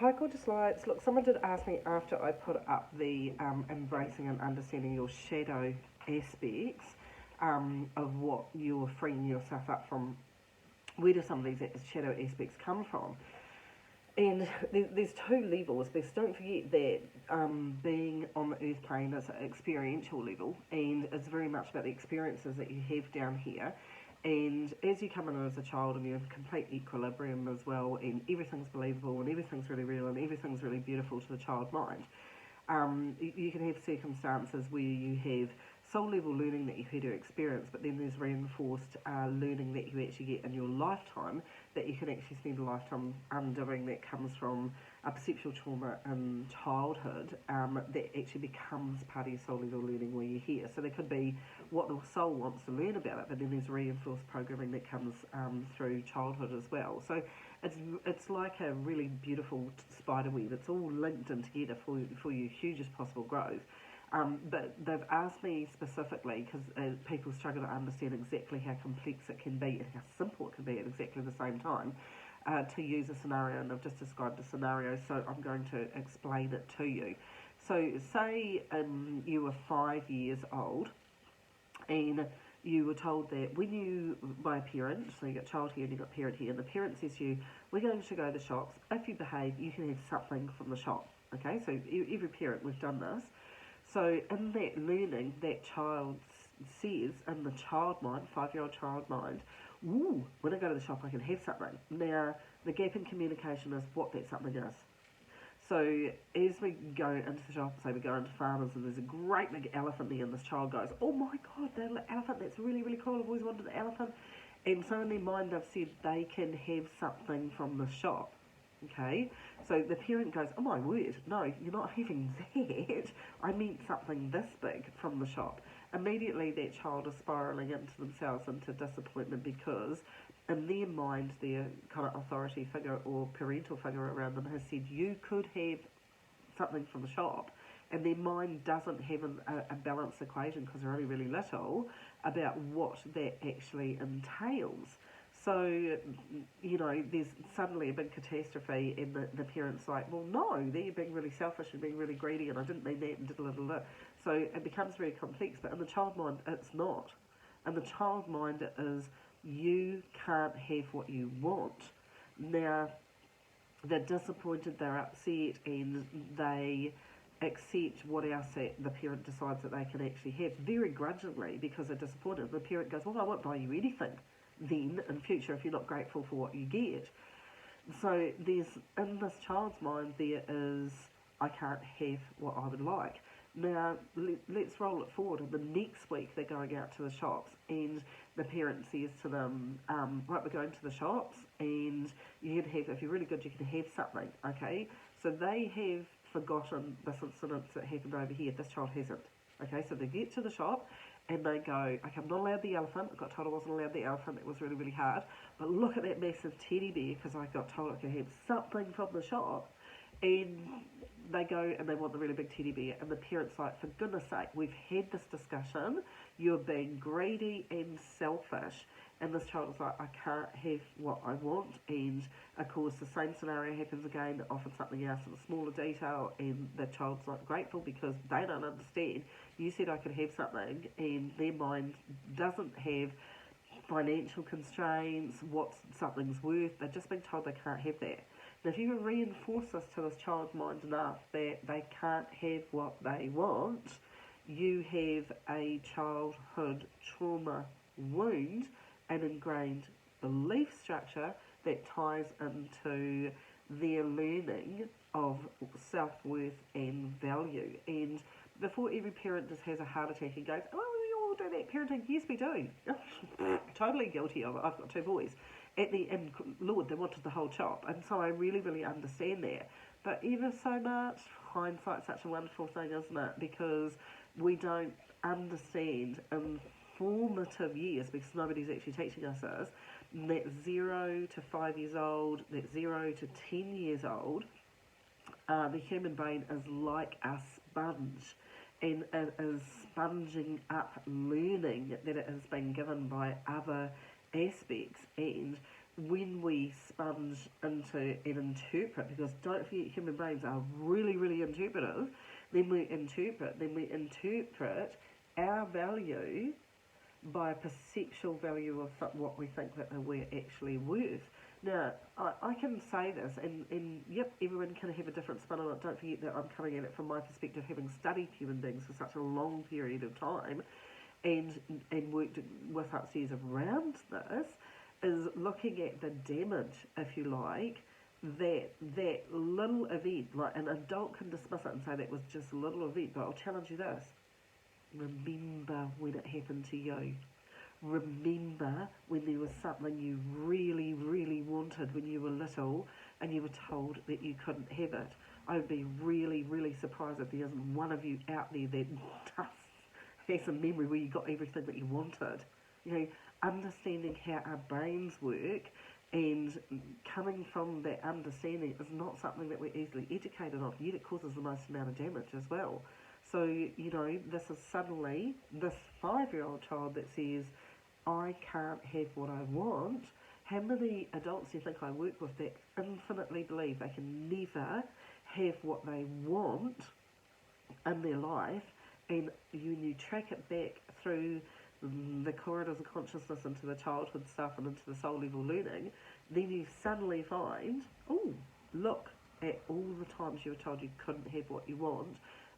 Hi, gorgeous lights. Look, someone did ask me after I put up the embracing and understanding your shadow aspects of what you're freeing yourself up from. Where do some of these shadow aspects come from? And there's two levels. Because don't forget that being on the earth plane is an experiential level, and it's very much about the experiences that you have down here. And as you come in as a child and you're in complete equilibrium as well, and everything's believable and everything's really real and everything's really beautiful to the child mind, you can have circumstances where you have soul level learning that you had to experience, but then there's reinforced learning that you actually get in your lifetime that you can actually spend a lifetime undoing that comes from a perceptual trauma in childhood that actually becomes part of your soul level learning where you're here. So there could be what the soul wants to learn about it, but then there's reinforced programming that comes through childhood as well. So it's like a really beautiful spider web. It's all linked in together for your hugest possible growth. But they've asked me specifically because people struggle to understand exactly how complex it can be and how simple it can be at exactly the same time to use a scenario, and I've just described a scenario, so I'm going to explain it to you. So say you were 5 years old and you were told that when you, by a parent, so you got child here and you got parent here, and the parent says to you, we're going to go to the shops, if you behave you can have something from the shop. Okay, so every parent, we've done this. So in that learning, that child says, in the child mind, 5-year-old child mind, ooh, when I go to the shop I can have something. Now, the gap in communication is what that something is. So as we go into the shop, say we go into Farmers and there's a great big elephant there, and this child goes, oh my god, that elephant, that's really, really cool, I've always wanted an elephant. And so in their mind they've said they can have something from the shop. Okay, so the parent goes, oh my word, no, you're not having that. I meant something this big from the shop. Immediately that child is spiralling into themselves into disappointment because in their mind their kind of authority figure or parental figure around them has said you could have something from the shop, and their mind doesn't have a balanced equation because they're only really little about what that actually entails. So, there's suddenly a big catastrophe, and the parent's like, well, no, they're being really selfish and being really greedy, and I didn't mean that, and da-da-da-da. So it becomes very complex, but in the child mind, it's not. In the child mind, it is you can't have what you want. Now, they're disappointed, they're upset, and they accept what else the parent decides that they can actually have very grudgingly because they're disappointed. The parent goes, well, I won't buy you anything then in future if you're not grateful for what you get. So there's, in this child's mind, there is, I can't have what I would like. Now, let's roll it forward, and the next week they're going out to the shops, and the parent says to them, right, we're going to the shops, and you can have, if you're really good, you can have something, okay? So they have forgotten this incident that happened over here. This child hasn't. Okay, so they get to the shop, and they go, okay, I'm not allowed the elephant. I got told I wasn't allowed the elephant. It was really, really hard. But look at that massive teddy bear, because I got told I could have something from the shop. And they go and they want the really big teddy bear, and the parent's like, for goodness sake, we've had this discussion, you're being greedy and selfish. And this child is like, I can't have what I want. And of course the same scenario happens again, often something else in a smaller detail, and the child's not grateful because they don't understand. You said I could have something, and their mind doesn't have financial constraints, what something's worth. They're just being told they can't have that. Now, if you reinforce this to this child's mind enough that they can't have what they want, you have a childhood trauma wound, an ingrained belief structure that ties into their learning of self-worth and value. And before every parent just has a heart attack and goes, oh, we all do that parenting. Yes, we do. Totally guilty of it. I've got 2 boys. And Lord, they wanted the whole chop. And so I really, really understand that. But ever so much, hindsight's such a wonderful thing, isn't it? Because we don't understand in formative years, because nobody's actually teaching us this, that 0 to 5 years old, that 0 to 10 years old, the human brain is like a sponge, and it is sponging up learning that it has been given by other aspects, and when we sponge into and interpret, because don't forget human brains are really, really interpretive, then we interpret our value by a perceptual value of what we think that we're actually worth. Now, I can say this, and yep, everyone can have a different spin on it. Don't forget that I'm coming at it from my perspective, having studied human beings for such a long period of time and worked with upstairs around this, is looking at the damage, if you like, that little event, like an adult can dismiss it and say that was just a little event, but I'll challenge you this. Remember when it happened to you. Remember when there was something you really, really wanted when you were little and you were told that you couldn't have it. I would be really, really surprised if there isn't one of you out there that has a memory where you got everything that you wanted. You know, understanding how our brains work and coming from that understanding is not something that we're easily educated on, yet it causes the most amount of damage as well. So, you know, this is suddenly this 5-year-old child that says, I can't have what I want. How many adults do you think I work with that infinitely believe they can never have what they want in their life? And when you track it back through the corridors of consciousness into the childhood stuff and into the soul level learning, then you suddenly find, oh, look at all the times you were told you couldn't have what you want,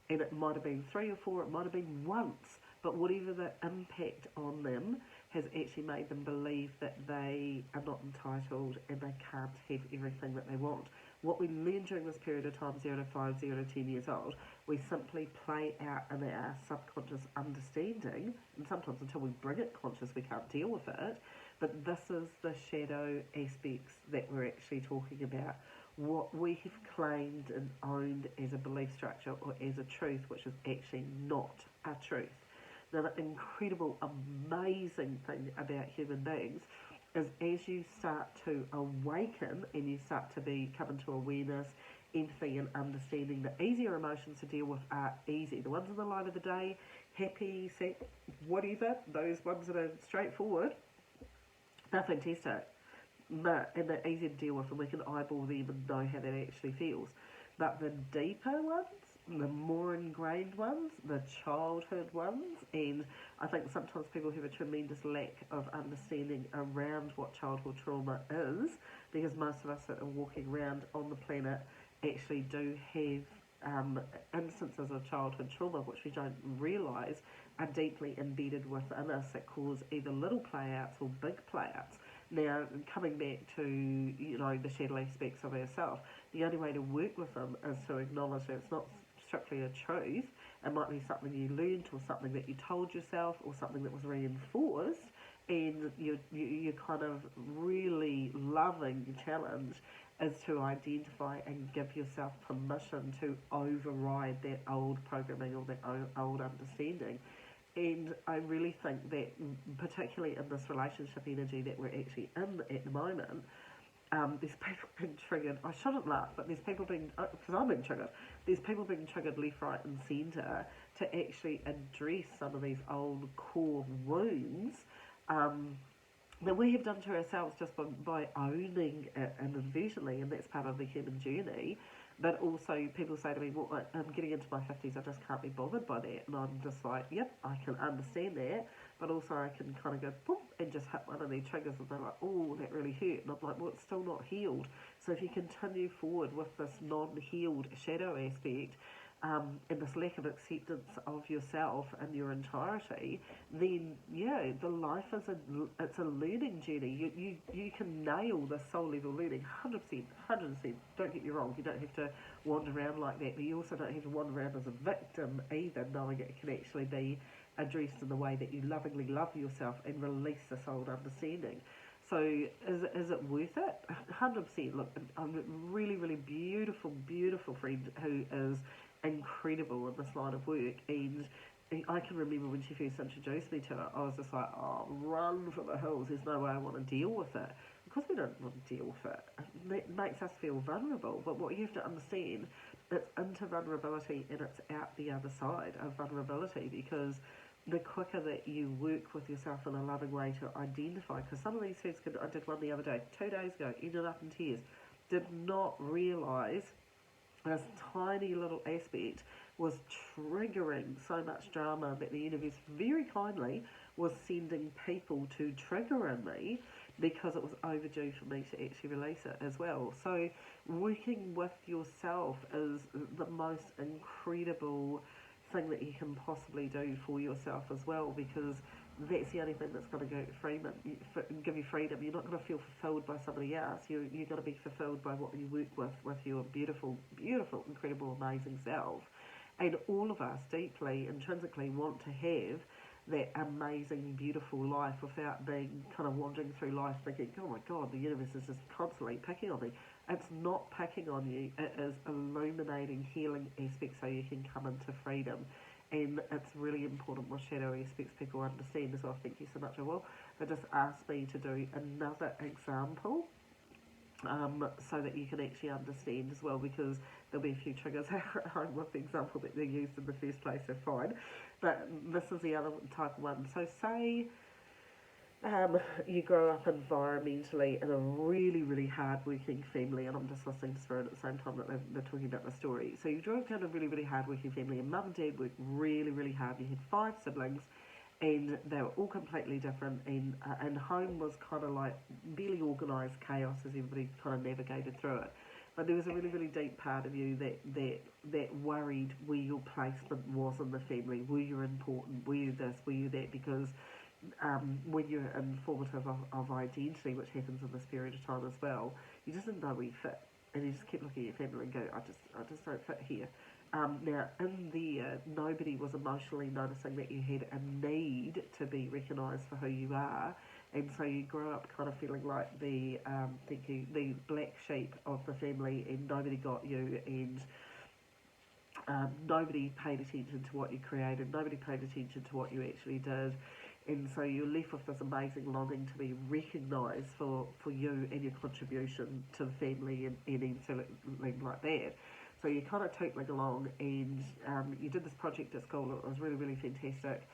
and it might have been 3 or 4, it might have been once, but whatever the impact on them has actually made them believe that they are not entitled and they can't have everything that they want. What we learn during this period of time, 0 to 5, 0 to 10 years old, we simply play out in our subconscious understanding, and sometimes until we bring it conscious we can't deal with it, but this is the shadow aspects that we're actually talking about. What we have claimed and owned as a belief structure or as a truth, which is actually not a truth. Now, the incredible, amazing thing about human beings is as you start to awaken and you start to come into awareness, empathy and understanding, the easier emotions to deal with are easy. The ones in the light of the day, happy, sad, whatever, those ones that are straightforward, they're fantastic. And they're easy to deal with, and we can eyeball them and know how that actually feels. But the deeper ones, the more ingrained ones, the childhood ones, and I think sometimes people have a tremendous lack of understanding around what childhood trauma is, because most of us that are walking around on the planet actually do have instances of childhood trauma which we don't realise are deeply embedded within us that cause either little play-outs or big play-outs. Now, coming back to, you know, the shadow aspects of ourselves, the only way to work with them is to acknowledge that it's not strictly a truth. It might be something you learned or something that you told yourself or something that was reinforced, and you're kind of really loving the challenge is to identify and give yourself permission to override that old programming or that old understanding. And I really think that, particularly in this relationship energy that we're actually in at the moment, there's people being triggered. I shouldn't laugh, but there's people being, because I'm being triggered, there's people being triggered left, right, and centre to actually address some of these old core wounds that we have done to ourselves just by owning it inadvertently, and that's part of the human journey. But also, people say to me, well, I'm getting into my 50s, I just can't be bothered by that. And I'm just like, yep, I can understand that. But also, I can kind of go, boom, and just hit one of their triggers, and they're like, oh, that really hurt. And I'm like, well, it's still not healed. So if you continue forward with this non-healed shadow aspect, and this lack of acceptance of yourself and your entirety, then yeah, the life is it's a learning journey. You can nail the soul level learning 100%, 100%. Don't get me wrong, you don't have to wander around like that, but you also don't have to wander around as a victim either, knowing it can actually be addressed in the way that you lovingly love yourself and release this old understanding. So is it worth it? 100%. Look, I'm a really, really beautiful, beautiful friend who is incredible in this line of work, and I can remember when she first introduced me to it, I was just like, oh, run for the hills, there's no way I want to deal with it. Because we don't want to deal with it, it makes us feel vulnerable, but what you have to understand, it's into vulnerability and it's out the other side of vulnerability, because the quicker that you work with yourself in a loving way to identify, because some of these foods, I did one the other day, 2 days ago, ended up in tears, did not realise this tiny little aspect was triggering so much drama that the universe very kindly was sending people to trigger in me because it was overdue for me to actually release it as well. So working with yourself is the most incredible thing that you can possibly do for yourself as well, because that's the only thing that's going to give you freedom. You're not going to feel fulfilled by somebody else. You're going to be fulfilled by what you work with your beautiful, beautiful, incredible, amazing self. And all of us deeply, intrinsically want to have that amazing, beautiful life without being kind of wandering through life thinking, oh my God, the universe is just constantly picking on me. It's not picking on you, it is illuminating healing aspects so you can come into freedom. And it's really important what shadow aspects people understand as well. Thank you so much, I will. They just asked me to do another example so that you can actually understand as well, because there'll be a few triggers at home with the example that they used in the first place, so fine. But this is the other type of one. So say you grow up environmentally in a really, really hard-working family, and I'm just listening to Spirit at the same time that they're talking about the story. So you grew up in a really, really hard-working family, and mum and dad worked really, really hard. You had 5 siblings, and they were all completely different, and home was kind of like barely organised chaos as everybody kind of navigated through it. But there was a really, really deep part of you that worried where your placement was in the family. Were you important? Were you this? Were you that? Because when you're informative of identity, which happens in this period of time as well, you just didn't know where you fit, and you just kept looking at your family and go, I just don't fit here. Now, in there, nobody was emotionally noticing that you had a need to be recognised for who you are, and so you grew up kind of feeling like the black sheep of the family, and nobody got you, and nobody paid attention to what you created, nobody paid attention to what you actually did. And so you're left with this amazing longing to be recognised for you and your contribution to the family and anything like that. So you're kind of tootling along, and you did this project at school. It was really, really fantastic.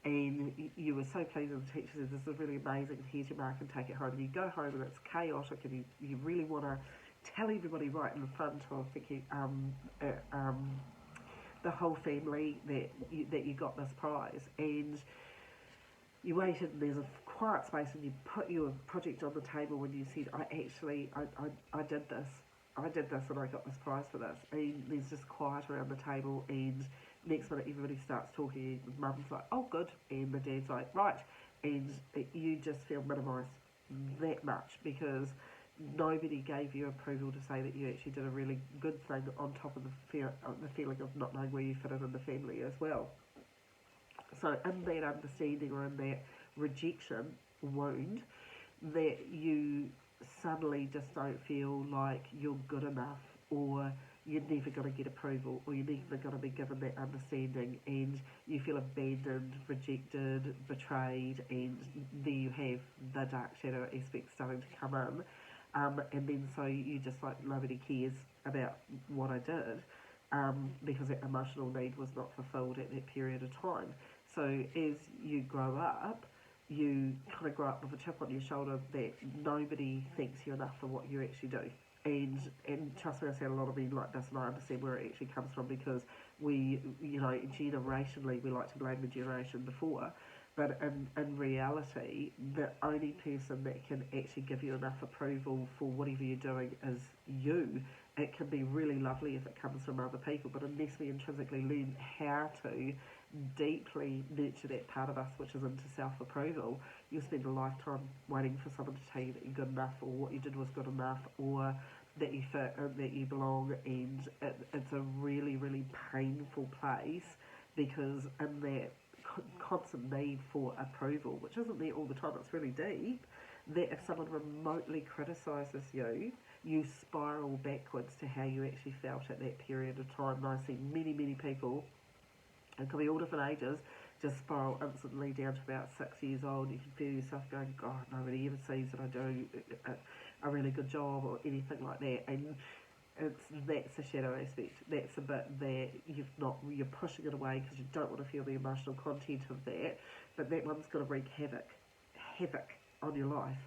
And you were so pleased with the teacher said, this is really amazing, here's your mark and take it home. And you go home and it's chaotic, and you really want to tell everybody right in front of the whole family that you got this prize. And you waited, and there's a quiet space, and you put your project on the table when you said, I did this. I did this and I got this prize for this. And there's just quiet around the table, and next minute everybody starts talking, and mum's like, oh good, and the dad's like, right. And you just feel minimised that much because nobody gave you approval to say that you actually did a really good thing, on top of the feeling of not knowing where you fit in the family as well. So in that understanding, or in that rejection wound, that you suddenly just don't feel like you're good enough, or you're never going to get approval, or you're never going to be given that understanding, and you feel abandoned, rejected, betrayed, and there you have the dark shadow aspect starting to come in. And then so you just like, nobody cares about what I did, because that emotional need was not fulfilled at that period of time. So as you grow up, you kind of grow up with a chip on your shoulder that nobody thinks you're enough for what you actually do. And trust me, I said a lot of men like this, and I understand where it actually comes from, because we, generationally, we like to blame the generation before. But in reality, the only person that can actually give you enough approval for whatever you're doing is you. It can be really lovely if it comes from other people, but unless we intrinsically learn how to deeply nurture that part of us which is into self-approval, you'll spend a lifetime waiting for someone to tell you that you're good enough, or what you did was good enough, or that you fit and that you belong. And it's a really, really painful place, because in that constant need for approval, which isn't there all the time, it's really deep, that if someone remotely criticises you, you spiral backwards to how you actually felt at that period of time. And I see many, many people, it could be all different ages, just spiral instantly down to about 6 years old. You can feel yourself going, God, nobody ever sees that I do a really good job, or anything like that. And That's the shadow aspect. That's the bit that you're pushing it away because you don't want to feel the emotional content of that. But that one's going to wreak havoc on your life,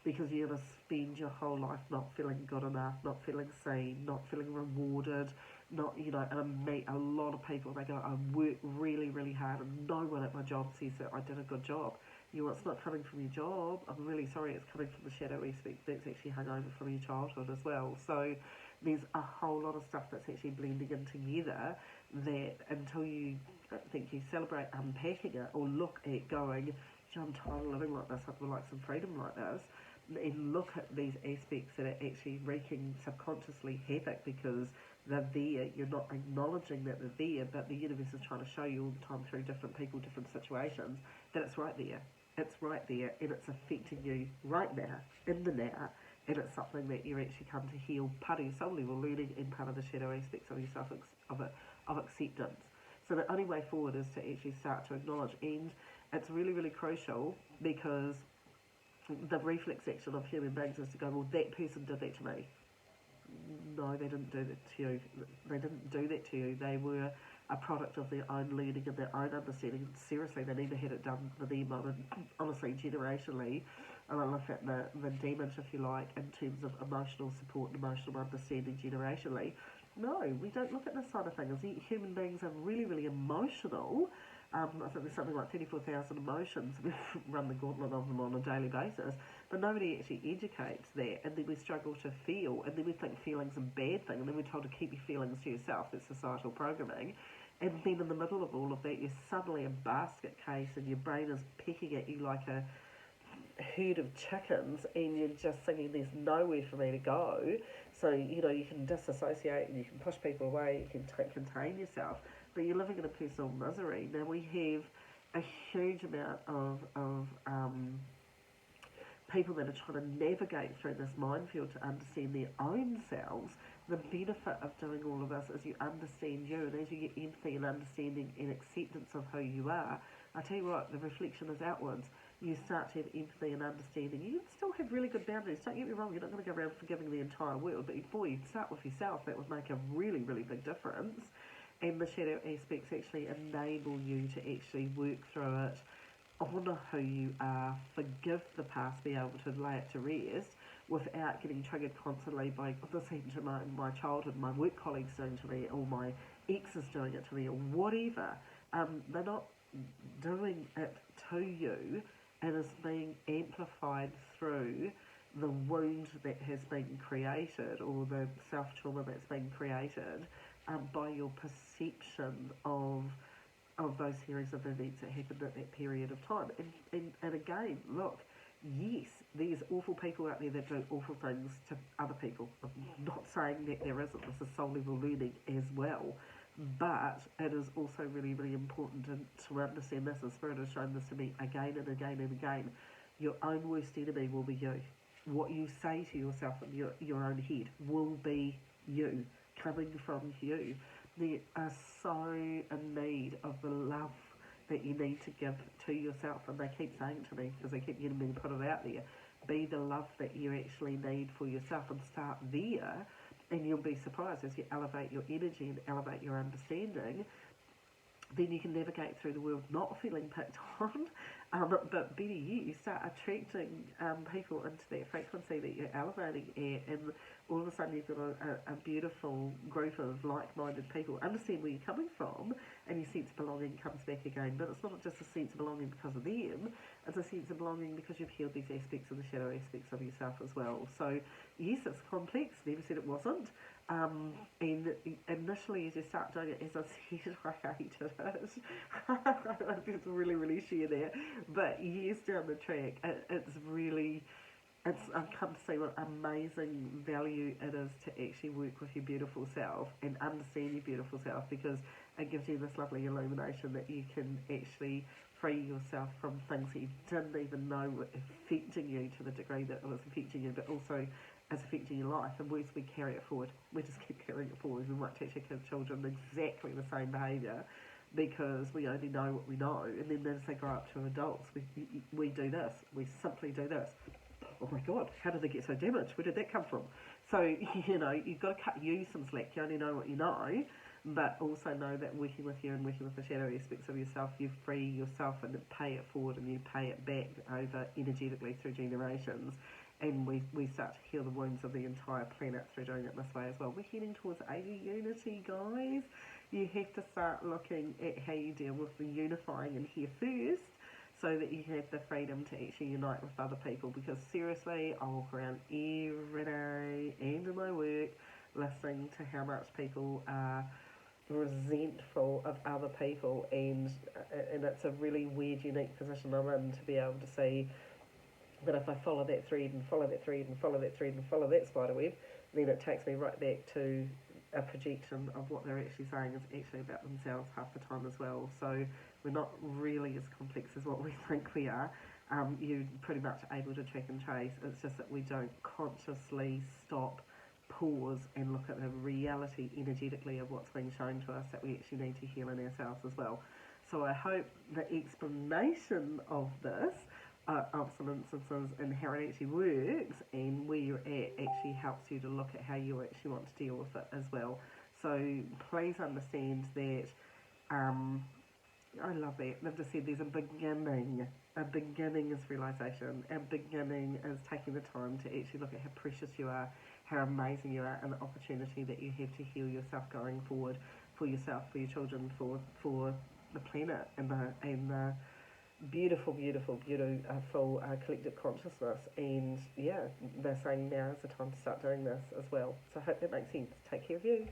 because you're going to spend your whole life not feeling good enough, not feeling seen, not feeling rewarded, not, and I meet a lot of people, they go, I work really, really hard and no one at my job says that I did a good job. It's not coming from your job, I'm really sorry, it's coming from the shadow aspect that's actually hung over from your childhood as well. So there's a whole lot of stuff that's actually blending in together that until you, I think you celebrate unpacking it or look at going, I'm tired of living like this, I would like some freedom like this, and look at these aspects that are actually wreaking subconsciously havoc because they're there. You're not acknowledging that they're there, but the universe is trying to show you all the time through different people, different situations, that it's right there. It's right there, and it's affecting you right now, in the now, and it's something that you actually come to heal, part of your soul level learning and part of the shadow aspects of yourself, of acceptance. So the only way forward is to actually start to acknowledge, and it's really, really crucial because the reflex action of human beings is to go, well, that person did that to me. No, they didn't do that to you. They didn't do that to you. They were a product of their own learning and their own understanding. Seriously, they never had it done for them, honestly, generationally. And I look at the damage, if you like, in terms of emotional support and emotional understanding generationally. No, we don't look at this side of things. Human beings are really, really emotional. I think there's something like 34,000 emotions. We run the gauntlet of them on a daily basis, but nobody actually educates that, and then we struggle to feel, and then we think feeling's a bad thing, and then we're told to keep your feelings to yourself. That's societal programming. And then in the middle of all of that, you're suddenly a basket case, and your brain is pecking at you like a herd of chickens, and you're just thinking there's nowhere for me to go. So you can disassociate and you can push people away, you can contain yourself, but you're living in a personal misery. Now we have a huge amount of people that are trying to navigate through this minefield to understand their own selves. The benefit of doing all of this is you understand you, and as you get empathy and understanding and acceptance of who you are, I tell you what, the reflection is outwards. You start to have empathy and understanding. You can still have really good boundaries. Don't get me wrong, you're not going to go around forgiving the entire world, but before you start with yourself, that would make a really, really big difference. And the shadow aspects actually enable you to actually work through it, honour who you are, forgive the past, be able to lay it to rest without getting triggered constantly by listening to my childhood, my work colleagues doing to me, or my exes doing it to me, or whatever. They're not doing it to you. It is being amplified through the wound that has been created, or the self-trauma that's been created by your perception of those series of events that happened at that period of time. And again, look, yes, there's awful people out there that do awful things to other people. I'm not saying that there isn't. This is soul level learning as well. But it is also really, really important to understand this, and Spirit has shown this to me again and again and again. Your own worst enemy will be you. What you say to yourself in your own head will be you, coming from you. They are so in need of the love that you need to give to yourself, and they keep saying it to me because they keep getting me to put it out there. Be the love that you actually need for yourself, and start there, and you'll be surprised as you elevate your energy and elevate your understanding. Then you can navigate through the world not feeling picked on, but better yet, you start attracting people into that frequency that you're elevating at, and all of a sudden you've got a beautiful group of like-minded people. Understand where you're coming from, and your sense of belonging comes back again. But it's not just a sense of belonging because of them, it's a sense of belonging because you've healed these aspects of the shadow aspects of yourself as well. So yes, it's complex, never said it wasn't. And initially, as you start doing it, as I said, I hated it. I just really, really share that. But years down the track, I've come to see what amazing value it is to actually work with your beautiful self and understand your beautiful self, because it gives you this lovely illumination that you can actually free yourself from things that you didn't even know were affecting you to the degree that it was affecting you, but also is affecting your life. And we carry it forward. We just keep carrying it forward. We might teach our children exactly the same behaviour because we only know what we know. And then as they grow up to adults, we do this. We simply do this. Oh my God, how did they get so damaged? Where did that come from? So, you've got to cut you some slack. You only know what you know, but also know that working with you and working with the shadow aspects of yourself, you free yourself and pay it forward and you pay it back over energetically through generations. And we start to heal the wounds of the entire planet through doing it this way as well. We're heading towards 80 unity, guys. You have to start looking at how you deal with the unifying in here first, so that you have the freedom to actually unite with other people. Because seriously, I walk around every day and in my work listening to how much people are resentful of other people, and it's a really weird, unique position I'm in to be able to see that if I follow that thread and follow that thread and follow that thread and follow that spider web, then it takes me right back to a projection of what they're actually saying is actually about themselves half the time as well. So we're not really as complex as what we think we are. You're pretty much able to track and trace. It's just that we don't consciously stop, pause, and look at the reality energetically of what's being shown to us that we actually need to heal in ourselves as well. So I hope the explanation of this, of some instances and how it actually works and where you're at, actually helps you to look at how you actually want to deal with it as well. So please understand that I love that. They've just said there's a beginning. A beginning is realisation. A beginning is taking the time to actually look at how precious you are, how amazing you are, and the opportunity that you have to heal yourself going forward, for yourself, for your children, for the planet, and the beautiful, beautiful, beautiful collective consciousness. And yeah, they're saying now is the time to start doing this as well. So I hope that makes sense. Take care of you.